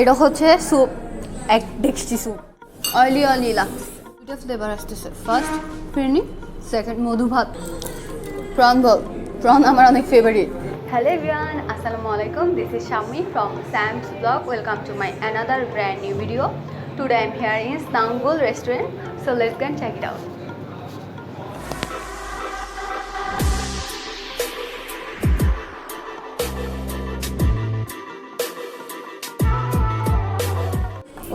এটা হচ্ছে স্যুপ, এক ডেকচি স্যুপ, অয়েলি অয়েলি লাগছে। দুটো ফ্লেভার আসতেছে, ফার্স্ট ফিরনি, সেকেন্ড মধু ভাত, প্রন বল। প্রন আমার অনেক favourite. Hello everyone, Assalamualaikum. This is Shami from Sam's Vlog. Welcome to my another brand new video. Today I'm here in Istanbul restaurant. So let's go and check it out.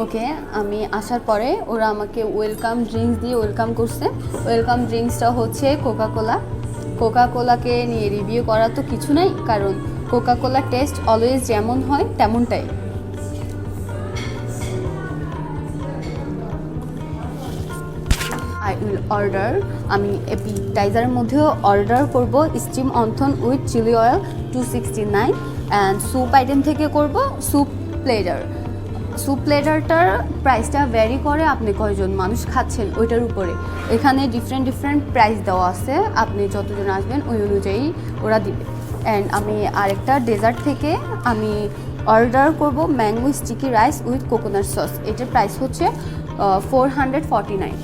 ওকে, আমি আসার পরে ওরা আমাকে welcome drinks দিয়ে welcome করছে। Welcome ড্রিঙ্কসটা হচ্ছে Coca কোলাকে নিয়ে review করা তো কিছু নাই, কারণ কোকা কোলার টেস্ট অলওয়েজ যেমন হয় তেমনটাই। আই উইল অর্ডার, আমি অ্যাপিটাইজারের মধ্যেও অর্ডার করব steam wonton with chilli oil 269, and soup item থেকে করব স্যুপ প্লেটার। স্যুপ প্লেটারটার প্রাইসটা ভ্যারি করে আপনি কয়জন মানুষ খাচ্ছেন ওইটার উপরে। এখানে ডিফারেন্ট প্রাইস দেওয়া আছে, আপনি যতজন আসবেন ওই অনুযায়ী ওরা দিবে। অ্যান্ড আমি আরেকটা ডেজার্ট থেকে আমি অর্ডার করব mango sticky rice with coconut sauce. এটার প্রাইস হচ্ছে 449।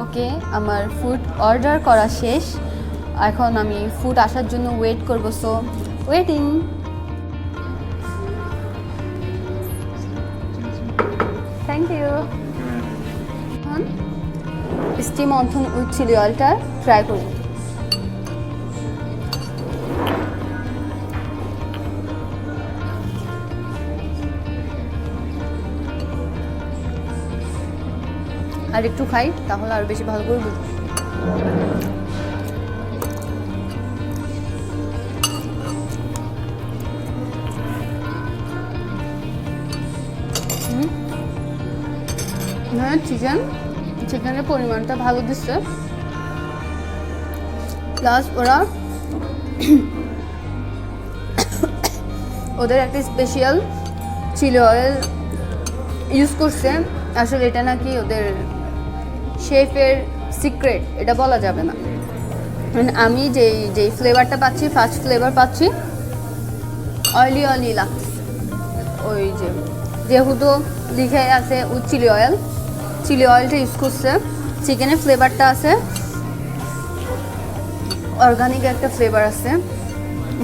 ওকে, আমার ফুড অর্ডার করা শেষ, এখন আমি ফুড আসার জন্য ওয়েট করব। So waiting. Thank you. এখন স্টিম অন্থন উইথ চিলি অয়েলটা ট্রাই করব। আর একটু খাই, তাহলে আরো বেশি ভালো করে বুঝবো। হ্যাঁ, চিকেনের পরিমাণটা ভালো দিচ্ছে, প্লাস ওরা ওদের একটা স্পেশাল চিলি অয়েল ইউজ করছে। আসলে এটা নাকি ওদের শেফের সিক্রেট, এটা বলা যাবে না। আমি যেই ফ্লেভারটা পাচ্ছি, ফার্স্ট ফ্লেভার পাচ্ছি, অয়েলি অয়েলি লাগছে। ওই যেহেতু লিখে আছে উইথ চিলি অয়েলটা ইউজ করছে। চিকেনের ফ্লেভারটা আছে, অর্গানিক একটা ফ্লেভার আছে,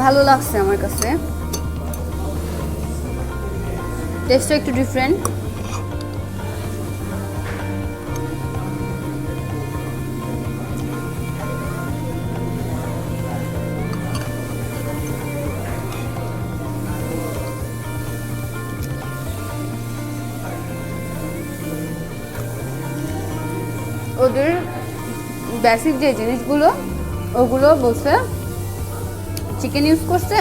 ভালো লাগছে আমার কাছে। টেস্টটা একটু ডিফারেন্ট। ওদের বেসিক যে জিনিসগুলো ওগুলো বলছে, চিকেন ইউজ করছে,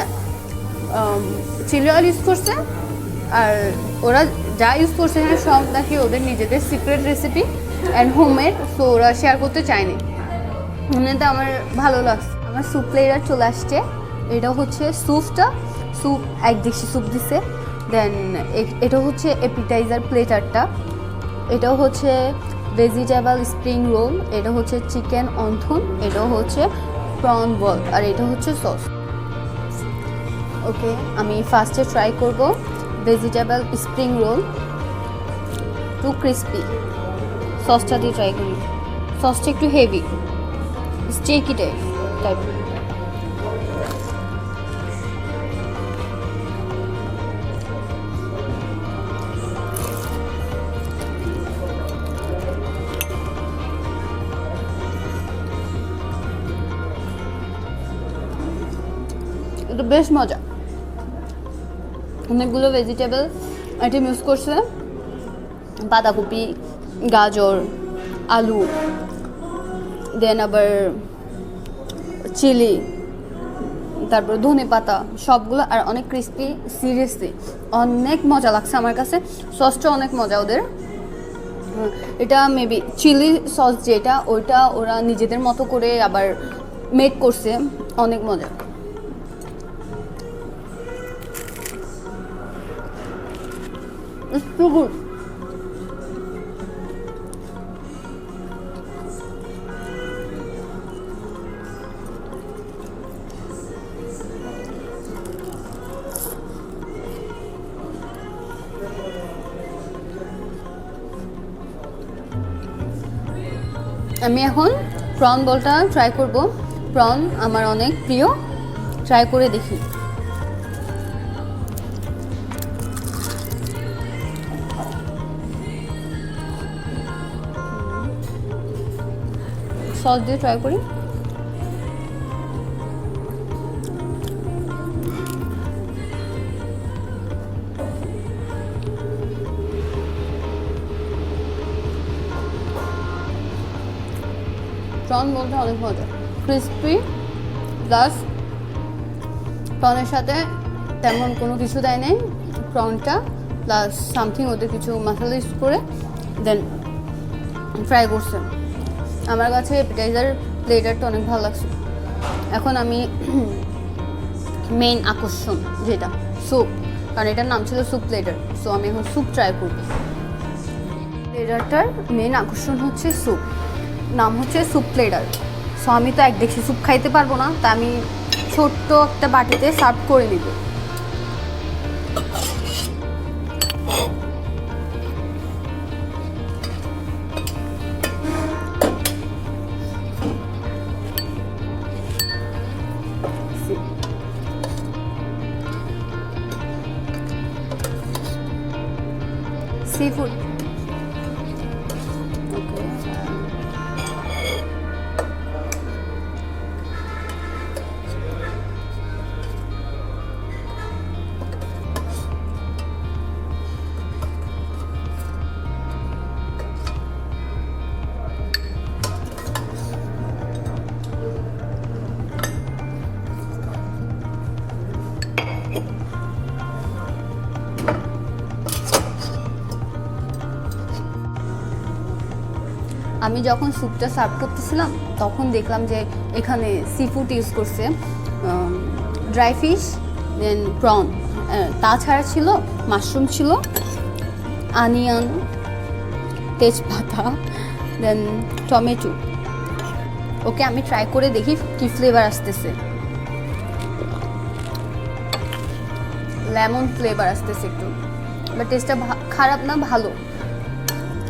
চিলি অয়েল ইউজ করছে, আর ওরা যা ইউজ করছে এখানে সব নাকি ওদের নিজেদের secret recipe and homemade. So ওরা শেয়ার করতে চায়নি। এমনিতে আমার ভালো লাগছে। আমার স্যুপ প্লেটার চলে আসছে। এটা হচ্ছে স্যুপ এক ডেকচি স্যুপ দিছে। দেন এটা হচ্ছে অ্যাপিটাইজার প্লেটারটা, এটাও হচ্ছে ভেজিটেবল স্প্রিং রোল, এটা হচ্ছে চিকেন অন্থন, এটাও হচ্ছে প্রন বল, আর এটা হচ্ছে সস। ওকে, আমি ফার্স্টে ট্রাই করব vegetable spring roll, too crispy. সসটা দিয়ে ট্রাই করি। সসটা একটু হেভি, স্টেকি টাইপ। এটা বেশ মজা। অনেকগুলো ভেজিটেবল আইটেম ইউজ করছে, বাঁধাকপি, গাজর, আলু, দেন আবার চিলি, তারপর ধনে পাতা, সবগুলো, আর অনেক ক্রিস্পি। সিরিয়াসলি অনেক মজা লাগছে আমার কাছে। সসটা অনেক মজা ওদের। এটা মেবি চিলি সস যেটা, ওইটা ওরা নিজেদের মতো করে আবার মেক করছে, অনেক মজা। It's too good. আমি এখন প্রন বলটা ট্রাই করব। প্রন আমার অনেক প্রিয়, ট্রাই করে দেখি। সস দিয়ে ট্রাই করি। প্রন বলতে অনেক মজা, ক্রিসপি, প্লাস প্রনের সাথে তেমন কোনো কিছু দেয় নেই, প্রনটা প্লাস সামথিং ওদের কিছু মশলা ইউজ করে দেন ফ্রাই করছে। আমার কাছে অ্যাপিটাইজার প্লেটারটা অনেক ভালো লাগছে। এখন আমি মেইন আকর্ষণ যেটা স্যুপ, কারণ এটার নাম ছিল স্যুপ প্লেটার, সো আমি এখন স্যুপ ট্রাই করব। প্লেটারটার মেইন আকর্ষণ হচ্ছে স্যুপ, নাম হচ্ছে স্যুপ প্লেটার। সো আমি তো এক দেখছি স্যুপ খাইতে পারবো না, তা আমি ছোট্ট একটা বাটিতে সার্ভ করে নিব। Seafood. Okay. আমি যখন স্যুপটা সার্ভ করতেছিলাম তখন দেখলাম যে এখানে সি ফুড ইউজ করছে, ড্রাই ফিশ, দেন প্রন, তাছাড়া ছিল মাশরুম, ছিল অনিয়ন, তেজপাতা, দেন টমেটো। ওকে, আমি ট্রাই করে দেখি কি ফ্লেভার আসতেছে। লেমন ফ্লেভার আসতেছে একটু, বাট টেস্টটা খারাপ না, ভালো।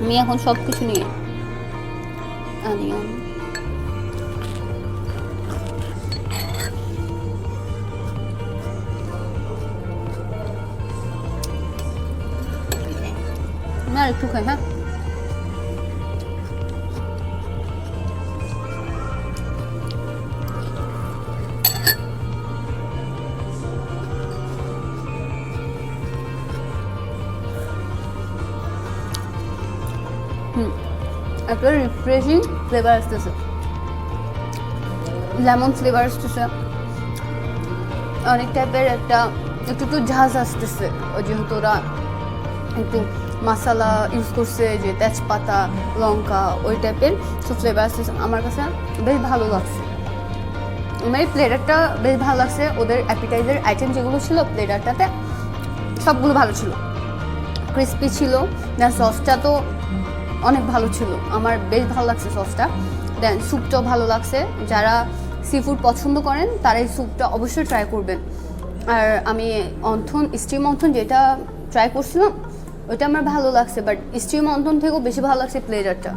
আমি এখন সব কিছু নিয়ে অনিয়ন, না একটু খাই। হ্যাঁ, একটা রিফ্রেশিং ফ্লেভার আসতেছে, লেমন ফ্লেভার আসতেছে, অনেক টাইপের একটা একটু একটু ঝাঁজ আসতেছে, যেহেতু ওরা একটু মশলা ইউজ করছে, যে তেজপাতা, লঙ্কা, ওই টাইপের সব ফ্লেভার আসতেছে। আমার কাছে বেশ ভালো লাগছে, আমার এই প্লেটারটা বেশ ভালো লাগছে। ওদের অ্যাপিটাইজার আইটেম যেগুলো ছিল প্লেটারটাতে সবগুলো ভালো ছিল, ক্রিস্পি ছিল, দেন সসটা তো অনেক ভালো ছিল, আমার বেশ ভালো লাগছে সসটা। দেন স্যুপটাও ভালো লাগছে, যারা সি ফুড পছন্দ করেন তারা এই স্যুপটা অবশ্যই ট্রাই করবেন। আর আমি স্টিম অন্থন যেটা ট্রাই করছিলাম ওইটা আমার ভালো লাগছে, বাট স্টিম অন্থন থেকেও বেশি ভালো লাগছে প্লেটারটা,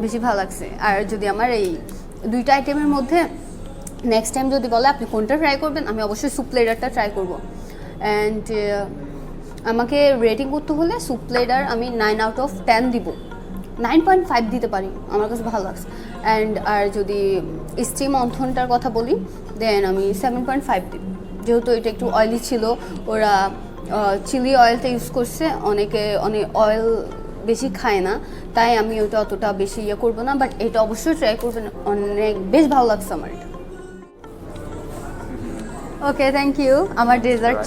বেশি ভালো লাগছে। আর যদি আমার এই দুইটা আইটেমের মধ্যে নেক্সট টাইম যদি বলে আপনি কোনটা ট্রাই করবেন, আমি অবশ্যই স্যুপ প্লেটারটা ট্রাই করবো। অ্যান্ড আমাকে রেটিং করতে হলে স্যুপ প্লেটার আমি 9/10 দিব, 9.5 দিতে পারি, আমার কাছে ভালো লাগছে। অ্যান্ড আর যদি স্টিম অন্থনটার কথা বলি দেন আমি 7.5 দিব, যেহেতু এটা একটু অয়েলি ছিল, ওরা চিলি অয়েলটা ইউজ করছে, অনেকে অনেক অয়েল বেশি খায় না, তাই আমি ওটা অতটা বেশি ইয়ে করবো না, বাট এটা অবশ্যই ট্রাই করবেন, অনেক বেশ ভালো লাগছে আমার এটা। ওকে, থ্যাংক ইউ। আমার ডেজার্ট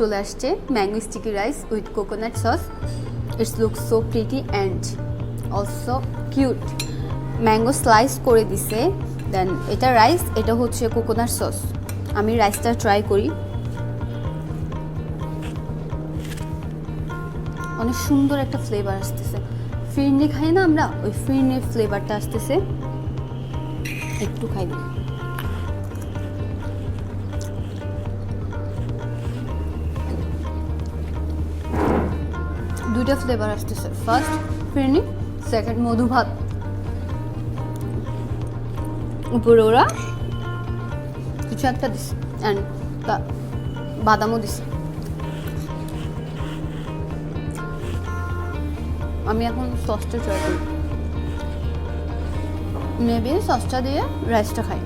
চলে আসছে, mango sticky rice with coconut sauce. It's look so pretty and also cute. Mango slice করে দিছে, দেন এটা রাইস, এটা হচ্ছে কোকোনাট সস। আমি রাইসটা ট্রাই করি, অনেক সুন্দর একটা ফ্লেভার আসতেছে, ফিরনি খাই না আমরা, ওই ফিরনির ফ্লেভারটা আসতেছে। একটু খাই দিই, দুইটা ফ্লেভার আসতেছে, ফার্স্ট ফিরনি, সেকেন্ড মধু ভাত, উপরে ওরা কিছু একটা দিছে অ্যান্ড বাদামও দিছে। আমি এখন সসটা ট্রাই করি, মেবি সসটা দিয়ে রাইসটা খাই।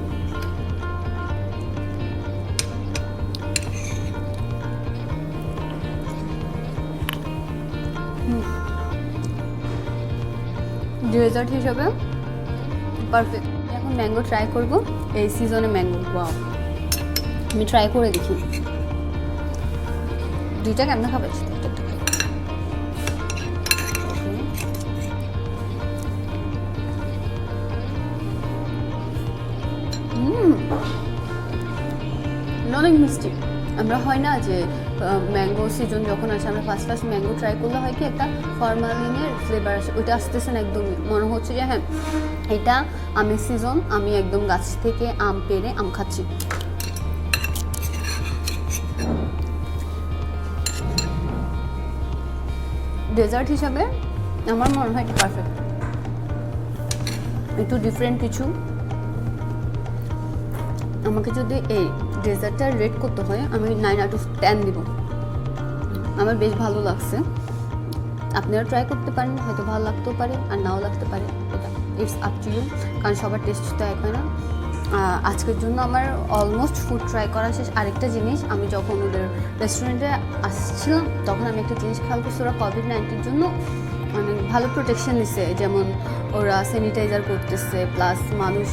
ডেজার্ট হিসাবে পারফেক্ট। এখন ম্যাঙ্গো ট্রাই করব, এই সিজনে ম্যাঙ্গো। ওয়াও, আমি ট্রাই করে দেখি দুইটা কেমন খাবে। অনেক মিষ্টি। আমরা হয় না যে ম্যাঙ্গো সিজন যখন আসে আমরা ফার্স্ট ম্যাঙ্গো ট্রাই করলে হয় কি একটা ফরমালিনের ফ্লেভার আসে, ওইটা আসতেছে না একদমই। মনে হচ্ছে যে হ্যাঁ এটা আমের সিজন, আমি একদম গাছ থেকে আম পেড়ে আম খাচ্ছি। ডেজার্ট হিসাবে আমার মনে হয় এটা পারফেক্ট, একটু ডিফারেন্ট কিছু। আমাকে যদি এই ডেজার্টটা রেট করতে হয় আমি 9/10 দিব। আমার বেশ ভালো লাগছে, আপনারা ট্রাই করতে পারেন, হয়তো ভালো লাগতেও পারে আর নাও লাগতে পারে, এটা ইটস আপ টু ইউ, কারণ সবার টেস্ট তো এক হয় না। আজকের জন্য আমার অলমোস্ট ফুড ট্রাই করা শেষ। আরেকটা জিনিস, আমি যখন ওদের রেস্টুরেন্টে আসছিলাম তখন আমি একটা জিনিস খেয়াল করছি, ওরা কোভিড-19 জন্য অনেক ভালো প্রোটেকশন নিচ্ছে, যেমন ওরা স্যানিটাইজার করতেছে, প্লাস মানুষ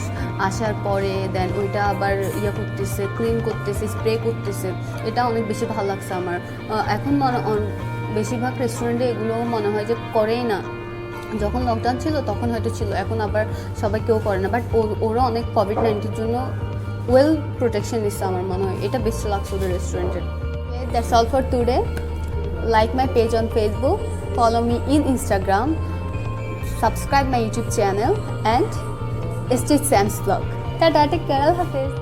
আসার পরে দেন ওইটা আবার করতেছে, ক্লিন করতেছে, স্প্রে করতেছে। এটা অনেক বেশি ভালো লাগছে আমার। এখন বেশিরভাগ রেস্টুরেন্টে এগুলো মনে হয় যে করেই না, যখন লকডাউন ছিল তখন হয়তো ছিল, এখন আবার সবাই কেউ করে না, বাট ওরা অনেক কোভিড-19 জন্য ওয়েল প্রোটেকশন নিচ্ছে আমার মনে হয়। এটা বেশি লাগছে ওদের রেস্টুরেন্টের। That's all for today. Like my page on Facebook, follow me in Instagram, subscribe my YouTube channel and Stitch Sam's vlog. Tata, take care, Allah Hafiz.